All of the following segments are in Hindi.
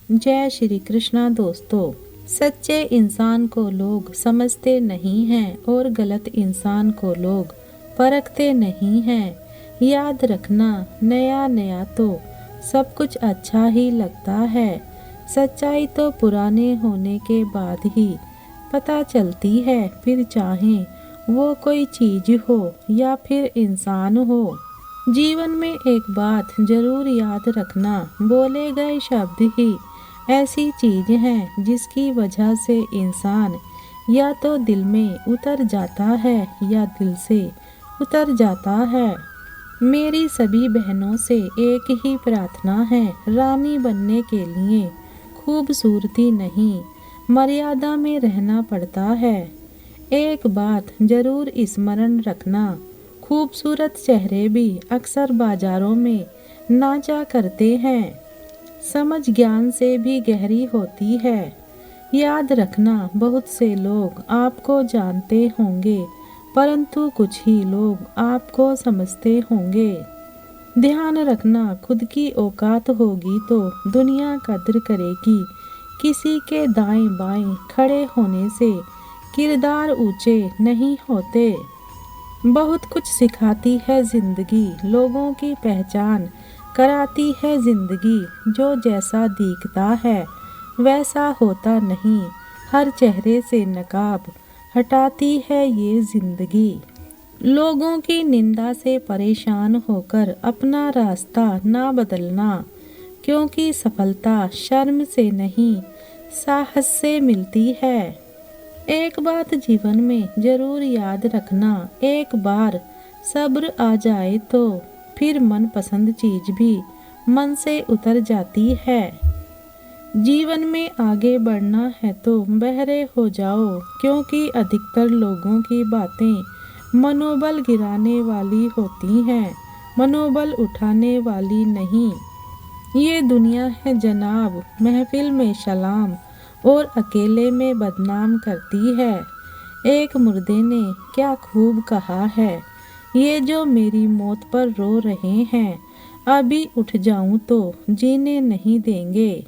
जय श्री कृष्णा दोस्तों। सच्चे इंसान को लोग समझते नहीं हैं और गलत इंसान को लोग परखते नहीं हैं। याद रखना, नया नया तो सब कुछ अच्छा ही लगता है। सच्चाई तो पुराने होने के बाद ही पता चलती है, फिर चाहे वो कोई चीज हो या फिर इंसान हो। जीवन में एक बात जरूर याद रखना, बोले गए शब्द ही ऐसी चीज है जिसकी वजह से इंसान या तो दिल में उतर जाता है या दिल से उतर जाता है। मेरी सभी बहनों से एक ही प्रार्थना है, रानी बनने के लिए खूबसूरती नहीं, मर्यादा में रहना पड़ता है। एक बात जरूर स्मरण रखना, खूबसूरत चेहरे भी अक्सर बाजारों में नाचा करते हैं। समझ ज्ञान से भी गहरी होती है। याद रखना, बहुत से लोग आपको जानते होंगे परंतु कुछ ही लोग आपको समझते होंगे। ध्यान रखना, खुद की औकात होगी तो दुनिया कद्र करेगी। किसी के दाएं बाएं खड़े होने से किरदार ऊंचे नहीं होते। बहुत कुछ सिखाती है जिंदगी, लोगों की पहचान कराती है जिंदगी। जो जैसा दिखता है वैसा होता नहीं, हर चेहरे से नकाब हटाती है ये जिंदगी। लोगों की निंदा से परेशान होकर अपना रास्ता ना बदलना, क्योंकि सफलता शर्म से नहीं साहस से मिलती है। एक बात जीवन में जरूर याद रखना, एक बार सब्र आ जाए तो फिर मनपसंद चीज भी मन से उतर जाती है। जीवन में आगे बढ़ना है तो बहरे हो जाओ, क्योंकि अधिकतर लोगों की बातें मनोबल गिराने वाली होती हैं, मनोबल उठाने वाली नहीं। ये दुनिया है जनाब, महफिल में सलाम और अकेले में बदनाम करती है। एक मुर्दे ने क्या खूब कहा है, ये जो मेरी मौत पर रो रहे हैं, अभी उठ जाऊं तो जीने नहीं देंगे।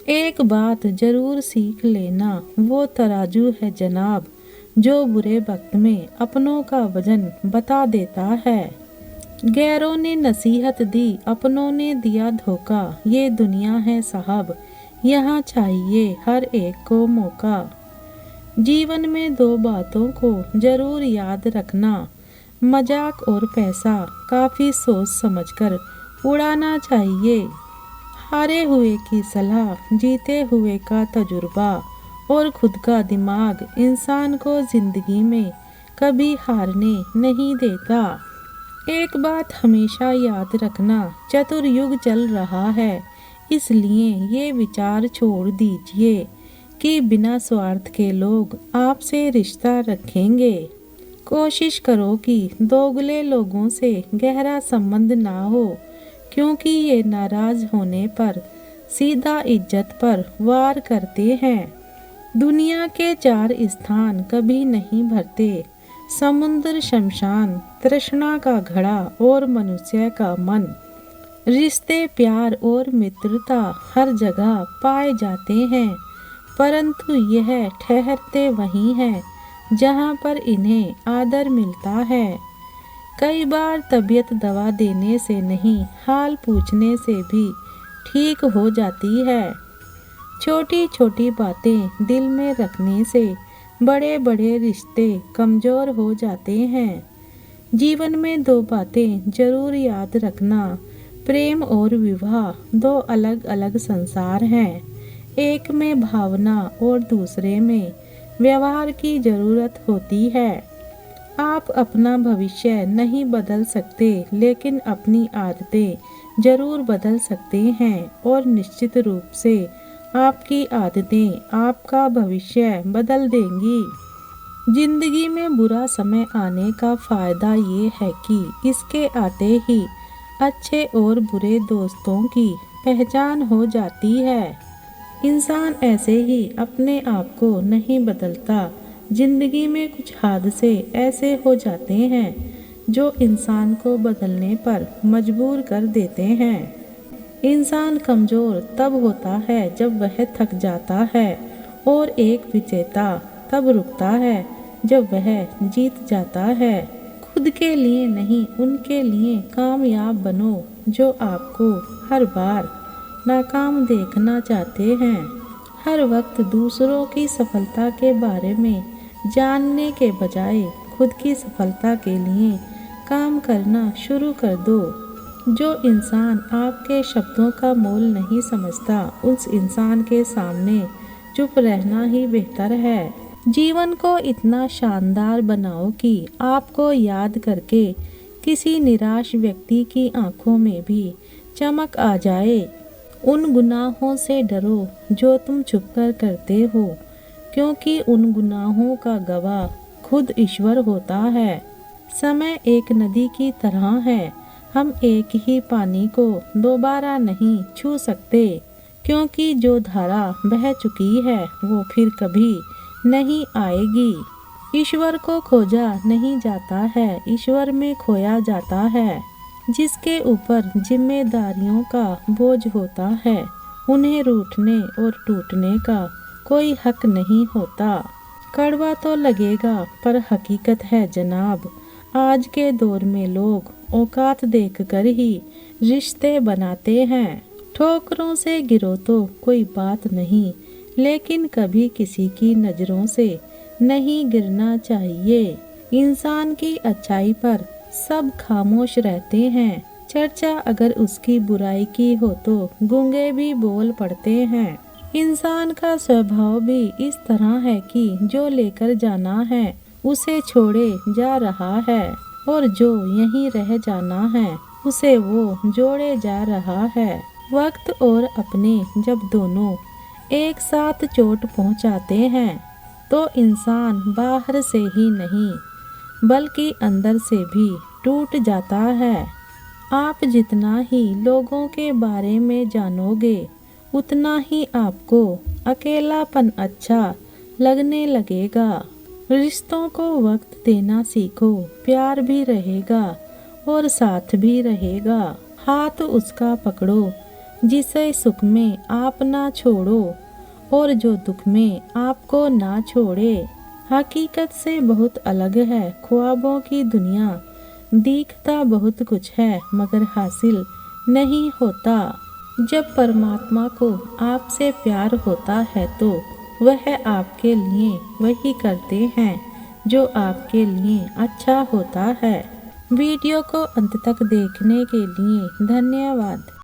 एक बात जरूर सीख लेना, वो तराजू है जनाब जो बुरे वक्त में अपनों का वजन बता देता है। गैरों ने नसीहत दी, अपनों ने दिया धोखा, ये दुनिया है साहब, यहाँ चाहिए हर एक को मौका। जीवन में दो बातों को जरूर याद रखना, मजाक और पैसा काफी सोच समझकर उड़ाना चाहिए। हारे हुए की सलाह, जीते हुए का तजुर्बा और खुद का दिमाग इंसान को जिंदगी में कभी हारने नहीं देता। एक बात हमेशा याद रखना, चतुर्युग चल रहा है, इसलिए ये विचार छोड़ दीजिए कि बिना स्वार्थ के लोग आपसे रिश्ता रखेंगे। कोशिश करो कि दोगले लोगों से गहरा संबंध ना हो, क्योंकि ये नाराज होने पर सीधा इज्जत पर वार करते हैं। दुनिया के चार स्थान कभी नहीं भरते, समुद्र, शमशान, तृष्णा का घड़ा और मनुष्य का मन। रिश्ते, प्यार और मित्रता हर जगह पाए जाते हैं, परंतु यह ठहरते वहीं हैं जहाँ पर इन्हें आदर मिलता है। कई बार तबीयत दवा देने से नहीं, हाल पूछने से भी ठीक हो जाती है। छोटी छोटी बातें दिल में रखने से बड़े बड़े रिश्ते कमज़ोर हो जाते हैं। जीवन में दो बातें जरूर याद रखना, प्रेम और विवाह दो अलग अलग संसार हैं। एक में भावना और दूसरे में व्यवहार की जरूरत होती है। आप अपना भविष्य नहीं बदल सकते, लेकिन अपनी आदतें जरूर बदल सकते हैं, और निश्चित रूप से आपकी आदतें आपका भविष्य बदल देंगी। जिंदगी में बुरा समय आने का फायदा ये है कि इसके आते ही अच्छे और बुरे दोस्तों की पहचान हो जाती है। इंसान ऐसे ही अपने आप को नहीं बदलता। जिंदगी में कुछ हादसे ऐसे हो जाते हैं जो इंसान को बदलने पर मजबूर कर देते हैं। इंसान कमजोर तब होता है जब वह थक जाता है और एक विजेता तब रुकता है जब वह जीत जाता है। खुद के लिए नहीं, उनके लिए कामयाब बनो जो आपको हर बार नाकाम देखना चाहते हैं। हर वक्त दूसरों की सफलता के बारे में जानने के बजाय खुद की सफलता के लिए काम करना शुरू कर दो। जो इंसान आपके शब्दों का मोल नहीं समझता, उस इंसान के सामने चुप रहना ही बेहतर है। जीवन को इतना शानदार बनाओ कि आपको याद करके किसी निराश व्यक्ति की आंखों में भी चमक आ जाए। उन गुनाहों से डरो जो तुम छुपकर करते हो, क्योंकि उन गुनाहों का गवाह खुद ईश्वर होता है। समय एक नदी की तरह है, हम एक ही पानी को दोबारा नहीं छू सकते, क्योंकि जो धारा बह चुकी है वो फिर कभी नहीं आएगी। ईश्वर को खोजा नहीं जाता है, ईश्वर में खोया जाता है। जिसके ऊपर जिम्मेदारियों का बोझ होता है, उन्हें रूठने और टूटने का कोई हक नहीं होता। कड़वा तो लगेगा पर हकीकत है जनाब, आज के दौर में लोग औकात देखकर ही रिश्ते बनाते हैं। ठोकरों से गिरो तो कोई बात नहीं, लेकिन कभी किसी की नज़रों से नहीं गिरना चाहिए। इंसान की अच्छाई पर सब खामोश रहते हैं, चर्चा अगर उसकी बुराई की हो तो गूंगे भी बोल पड़ते हैं। इंसान का स्वभाव भी इस तरह है कि जो लेकर जाना है उसे छोड़े जा रहा है, और जो यहीं रह जाना है उसे वो जोड़े जा रहा है। वक्त और अपने जब दोनों एक साथ चोट पहुंचाते हैं तो इंसान बाहर से ही नहीं बल्कि अंदर से भी टूट जाता है। आप जितना ही लोगों के बारे में जानोगे, उतना ही आपको अकेलापन अच्छा लगने लगेगा। रिश्तों को वक्त देना सीखो, प्यार भी रहेगा और साथ भी रहेगा। हाथ उसका पकड़ो जिसे सुख में आप ना छोड़ो, और जो दुख में आपको ना छोड़े। हकीकत से बहुत अलग है ख्वाबों की दुनिया, दिखता बहुत कुछ है मगर हासिल नहीं होता। जब परमात्मा को आपसे प्यार होता है तो वह आपके लिए वही करते हैं जो आपके लिए अच्छा होता है। वीडियो को अंत तक देखने के लिए धन्यवाद।